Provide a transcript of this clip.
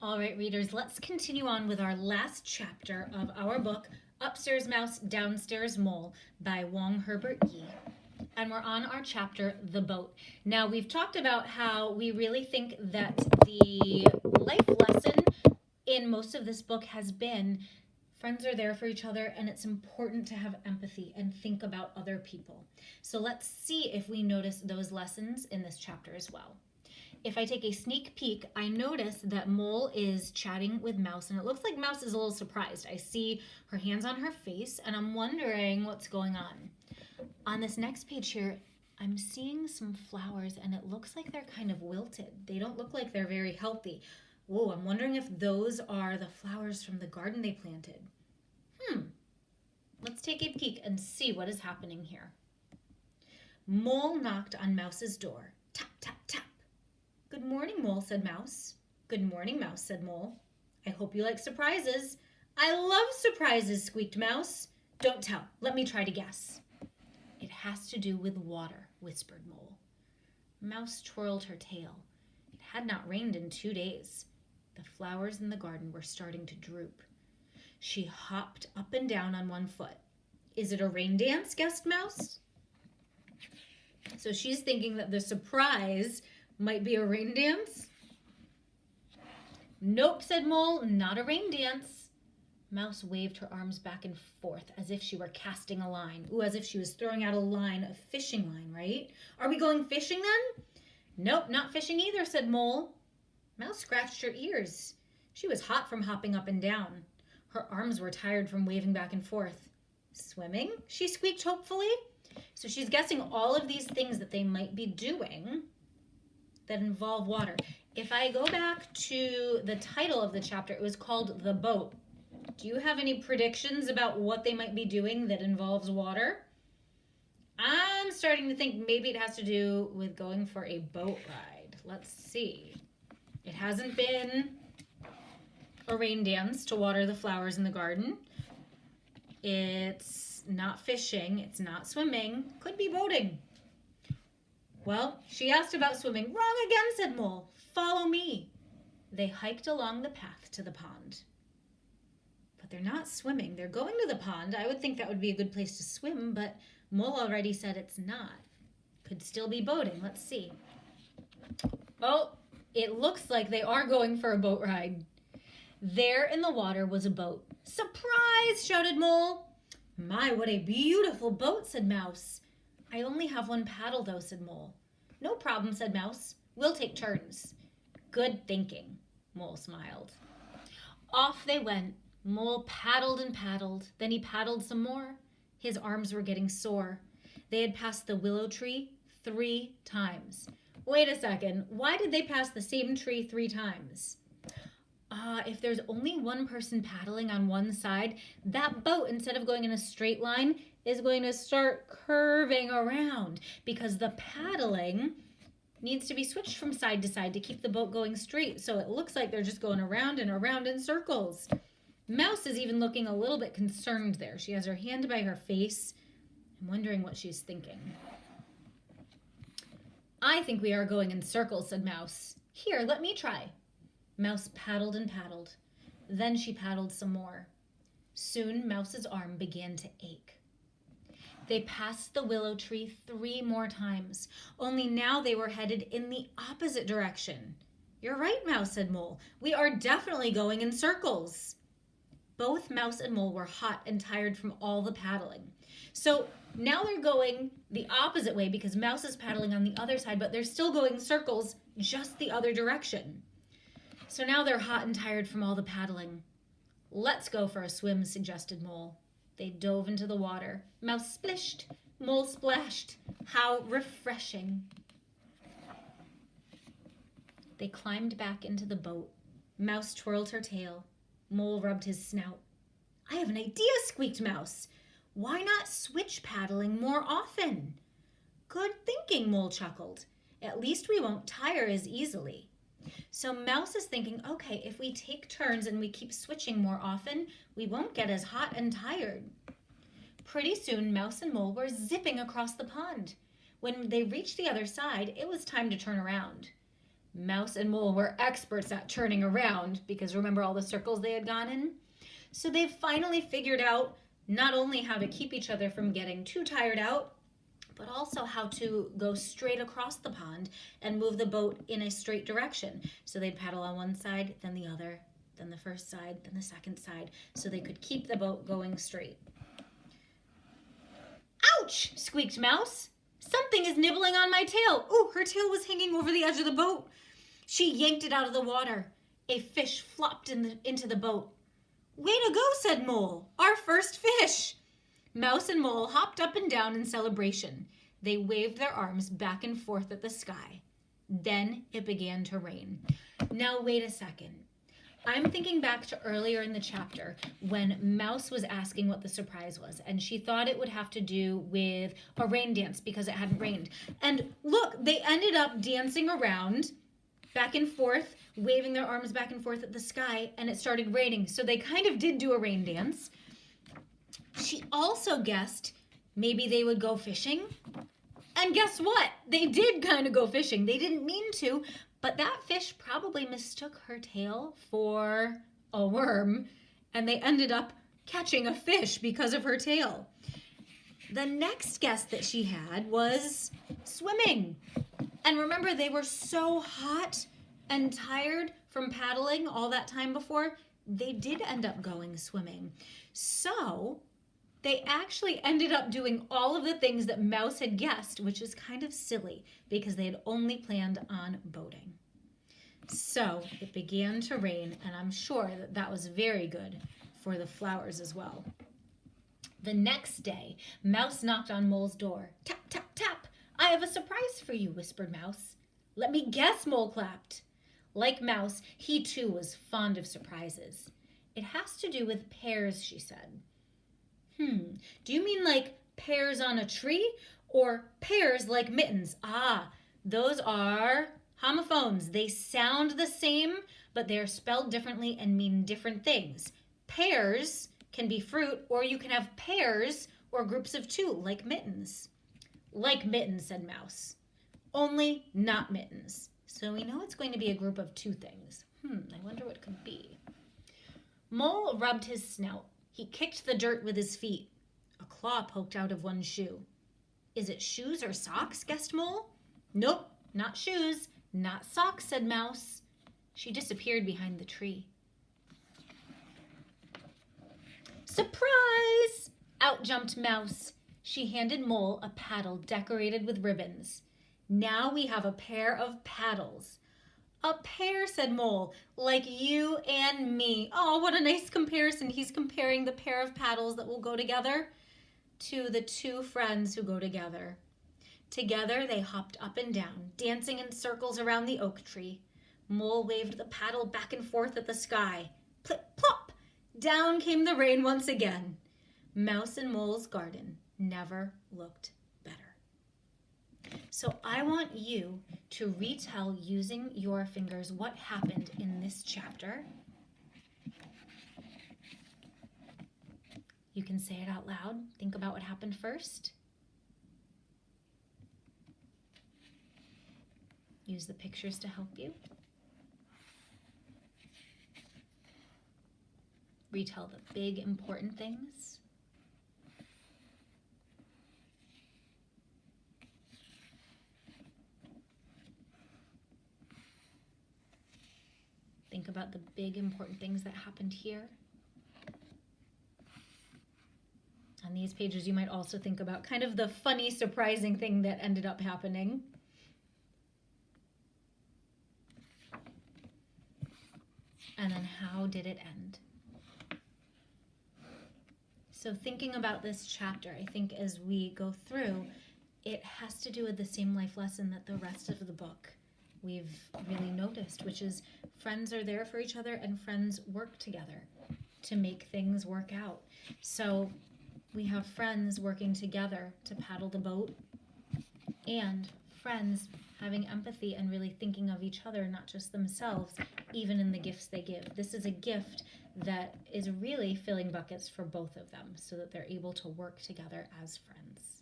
All right, readers, let's continue on with our last chapter of our book, Upstairs Mouse, Downstairs Mole by Wong Herbert Yi. And we're on our chapter, The Boat. Now, we've talked about how we really think that the life lesson in most of this book has been friends are there for each other, and it's important to have empathy and think about other people. So let's see if we notice those lessons in this chapter as well. If I take a sneak peek, I notice that Mole is chatting with Mouse, and it looks like Mouse is a little surprised. I see her hands on her face, and I'm wondering what's going on. On this next page here, I'm seeing some flowers, and it looks like they're kind of wilted. They don't look like they're very healthy. Whoa, I'm wondering if those are the flowers from the garden they planted. Let's take a peek and see what is happening here. Mole knocked on Mouse's door. Tap, tap, tap. Good morning, Mole, said Mouse. Good morning, Mouse, said Mole. I hope you like surprises. I love surprises, squeaked Mouse. Don't tell. Let me try to guess. It has to do with water, whispered Mole. Mouse twirled her tail. It had not rained in 2 days. The flowers in the garden were starting to droop. She hopped up and down on one foot. Is it a rain dance? Guessed Mouse. So she's thinking that the surprise might be a rain dance? Nope, said Mole, not a rain dance. Mouse waved her arms back and forth as if she were casting a line. Ooh, as if she was throwing out a line, a fishing line, right? Are we going fishing then? Nope, not fishing either, said Mole. Mouse scratched her ears. She was hot from hopping up and down. Her arms were tired from waving back and forth. Swimming? She squeaked hopefully. So she's guessing all of these things that they might be doing that involve water. If I go back to the title of the chapter, it was called The Boat. Do you have any predictions about what they might be doing that involves water? I'm starting to think maybe it has to do with going for a boat ride. Let's see. It hasn't been a rain dance to water the flowers in the garden. It's not fishing. It's not swimming. Could be boating. Well, she asked about swimming. Wrong again, said Mole. Follow me. They hiked along the path to the pond. But they're not swimming. They're going to the pond. I would think that would be a good place to swim, but Mole already said it's not. Could still be boating. Let's see. Oh, it looks like they are going for a boat ride. There in the water was a boat. Surprise, shouted Mole. My, what a beautiful boat, said Mouse. I only have one paddle, though, said Mole. No problem, said Mouse. We'll take turns. Good thinking, Mole smiled. Off they went. Mole paddled and paddled. Then he paddled some more. His arms were getting sore. They had passed the willow tree 3 times. Wait a second. Why did they pass the same tree 3 times? If there's only one person paddling on one side, that boat, instead of going in a straight line, is going to start curving around because the paddling needs to be switched from side to side to keep the boat going straight. So it looks like they're just going around and around in circles. Mouse is even looking a little bit concerned there. She has her hand by her face. I'm wondering what she's thinking. I think we are going in circles, said Mouse. Here, let me try. Mouse paddled and paddled. Then she paddled some more. Soon Mouse's arm began to ache. They passed the willow tree 3 more times, only now they were headed in the opposite direction. You're right, Mouse, said Mole. We are definitely going in circles. Both Mouse and Mole were hot and tired from all the paddling. So now they're going the opposite way because Mouse is paddling on the other side, but they're still going circles just the other direction. So now they're hot and tired from all the paddling. Let's go for a swim, suggested Mole. They dove into the water. Mouse splished, Mole splashed. How refreshing. They climbed back into the boat. Mouse twirled her tail. Mole rubbed his snout. I have an idea, squeaked Mouse. Why not switch paddling more often? Good thinking, Mole chuckled. At least we won't tire as easily. So Mouse is thinking, okay, if we take turns and we keep switching more often, we won't get as hot and tired. Pretty soon, Mouse and Mole were zipping across the pond. When they reached the other side, it was time to turn around. Mouse and Mole were experts at turning around because remember all the circles they had gone in? So they finally figured out not only how to keep each other from getting too tired out, but also how to go straight across the pond and move the boat in a straight direction. So they'd paddle on one side, then the other, then the first side, then the second side, so they could keep the boat going straight. Ouch! Squeaked Mouse. Something is nibbling on my tail. Ooh, her tail was hanging over the edge of the boat. She yanked it out of the water. A fish flopped into the boat. Way to go, said Mole. Our first fish. Mouse and Mole hopped up and down in celebration. They waved their arms back and forth at the sky. Then it began to rain. Now wait a second. I'm thinking back to earlier in the chapter when Mouse was asking what the surprise was, and she thought it would have to do with a rain dance because it hadn't rained. And look, they ended up dancing around back and forth, waving their arms back and forth at the sky, and it started raining. So they kind of did do a rain dance. She also guessed maybe they would go fishing. And guess what? They did kind of go fishing. They didn't mean to, but that fish probably mistook her tail for a worm, and they ended up catching a fish because of her tail. The next guess that she had was swimming. And remember, they were so hot and tired from paddling all that time before, they did end up going swimming. So they actually ended up doing all of the things that Mouse had guessed, which is kind of silly because they had only planned on boating. So it began to rain, and I'm sure that that was very good for the flowers as well. The next day, Mouse knocked on Mole's door. Tap, tap, tap. I have a surprise for you, whispered Mouse. Let me guess, Mole clapped. Like Mouse, he too was fond of surprises. It has to do with pears, she said. Do you mean like pears on a tree or pears like mittens? Ah, those are homophones. They sound the same, but they're spelled differently and mean different things. Pears can be fruit, or you can have pairs or groups of two, like mittens. Like mittens, said Mouse. Only not mittens. So we know it's going to be a group of two things. I wonder what it could be. Mole rubbed his snout. He kicked the dirt with his feet. A claw poked out of one shoe. Is it shoes or socks? Guessed Mole. Nope, not shoes, not socks, said Mouse. She disappeared behind the tree. Surprise! Out jumped Mouse. She handed Mole a paddle decorated with ribbons. Now we have a pair of paddles. A pair, said Mole, like you and me. Oh, what a nice comparison. He's comparing the pair of paddles that will go together to the two friends who go together. Together they hopped up and down, dancing in circles around the oak tree. Mole waved the paddle back and forth at the sky. Plip, plop! Down came the rain once again. Mouse and Mole's garden never looked better. So I want you to retell using your fingers what happened in this chapter. You can say it out loud. Think about what happened first. Use the pictures to help you. Retell the big important things. Think about the big important things that happened here. On these pages, you might also think about kind of the funny, surprising thing that ended up happening. And then how did it end? So thinking about this chapter, I think as we go through, it has to do with the same life lesson that the rest of the book we've really noticed, which is friends are there for each other and friends work together to make things work out. So we have friends working together to paddle the boat and friends having empathy and really thinking of each other, not just themselves, even in the gifts they give. This is a gift that is really filling buckets for both of them so that they're able to work together as friends.